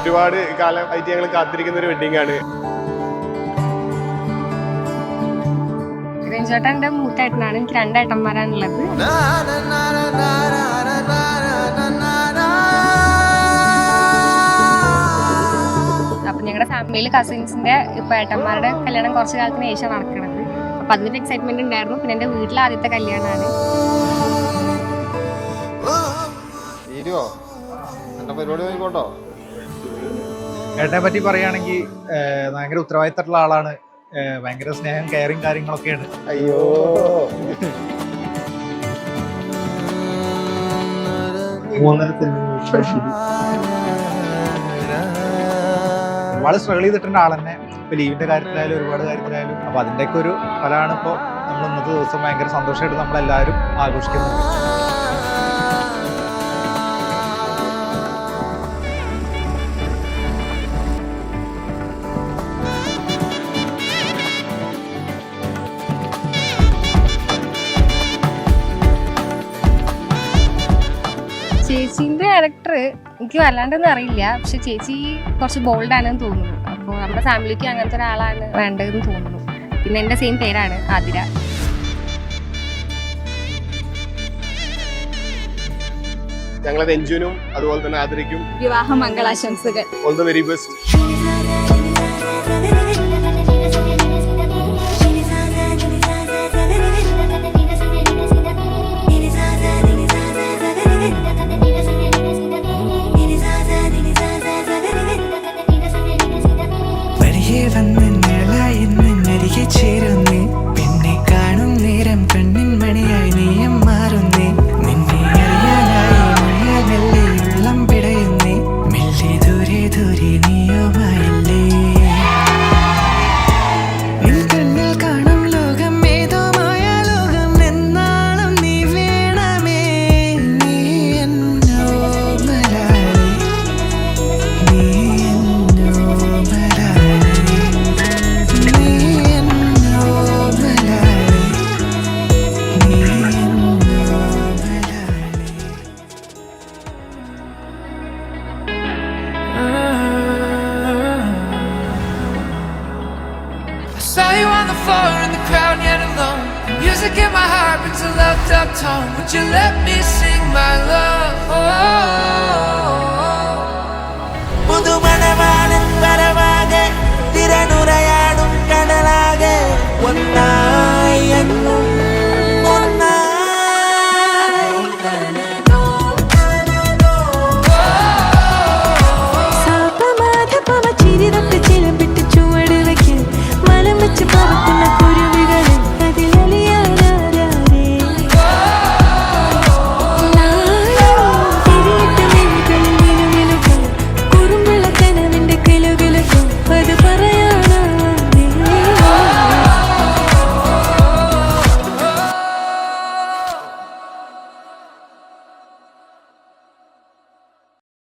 ഒരുപാട് കാലമായിട്ട് ഞങ്ങൾ കാത്തിരിക്കുന്ന ഒരു വെഡിങ് ആണ്. ചേട്ടാ എന്റെ മൂത്തേട്ടനാണ്. എനിക്ക് 2 ഏട്ടന്മാരാണുള്ളത്. അപ്പൊ ഞങ്ങളുടെ ഫാമിലിയിൽ കസിൻസിന്റെ ഇപ്പൊ ഏട്ടന്മാരുടെ കല്യാണം കുറച്ച് കാലത്തിന് ശേഷം നടക്കുന്നത്. അപ്പൊ അതിന്റെ എക്സൈറ്റ്മെന്റ് ഉണ്ടായിരുന്നു. പിന്നെ എന്റെ വീട്ടിലെ ആദ്യത്തെ കല്യാണമാണ്. ഏട്ടനെ പറ്റി പറയുകയാണെങ്കിൽ ഭയങ്കര ഉത്തരവാദിത്തമുള്ള ആളാണ്. ഭയങ്കര സ്നേഹം കെയറിങ് കാര്യങ്ങളൊക്കെയാണ്. അയ്യോ ഒരുപാട് സ്ട്രഗിൾ ചെയ്തിട്ടുണ്ട് ആൾ തന്നെ. ഇപ്പൊ ലീവിന്റെ കാര്യത്തിലായാലും ഒരുപാട് കാര്യത്തിലായാലും. അപ്പൊ അതിന്റെയൊക്കെ ഒരു ഫലമാണ് ഇപ്പൊ നമ്മൾ ഇന്നത്തെ ദിവസം ഭയങ്കര സന്തോഷമായിട്ട് നമ്മളെല്ലാവരും ആഘോഷിക്കുന്നത്. ചേച്ചീന്റെ ക്യാരക്ടർ എനിക്ക് വല്ലാണ്ടൊന്നും അറിയില്ല. പക്ഷെ ചേച്ചി കുറച്ച് ബോൾഡാണെന്ന് തോന്നുന്നു. അപ്പോൾ നമ്മുടെ ഫാമിലിക്ക് അങ്ങനത്തെ ഒരാളാണ് വേണ്ടതെന്ന് തോന്നുന്നു. പിന്നെ എൻ്റെ സെയിം പേരാണ് ആതിര. ഞങ്ങളത് എൻജുനും അതുപോലെ തന്നെ ആതിരയ്ക്കും വിവാഹ മംഗളാശംസകൾ. All the very best. ചേരുന്നേ പിന്നെ കാണും നേരം കണ്ണിൻ മണിയായി നീയം മാറുന്നേ. നിന്നെ അറിയാനായി മഴ മെല്ലെ ഉള്ളം പിടയുന്നേ. മെല്ലെ ദൂരെ ദൂരെ നീയുമായില്ലേ. നിൻ കണ്ണിൽ കാണും ലോകം ഏതോ മായ ലോകം. എന്നാളും നീ വേണമേ. നീ എന്നോ മലയാളി. നീ എന്നോ Malayali. Saw you on the floor in the crowd yet alone. The music in my heart brings a loved up tone. Would you let me sing my love? Oh,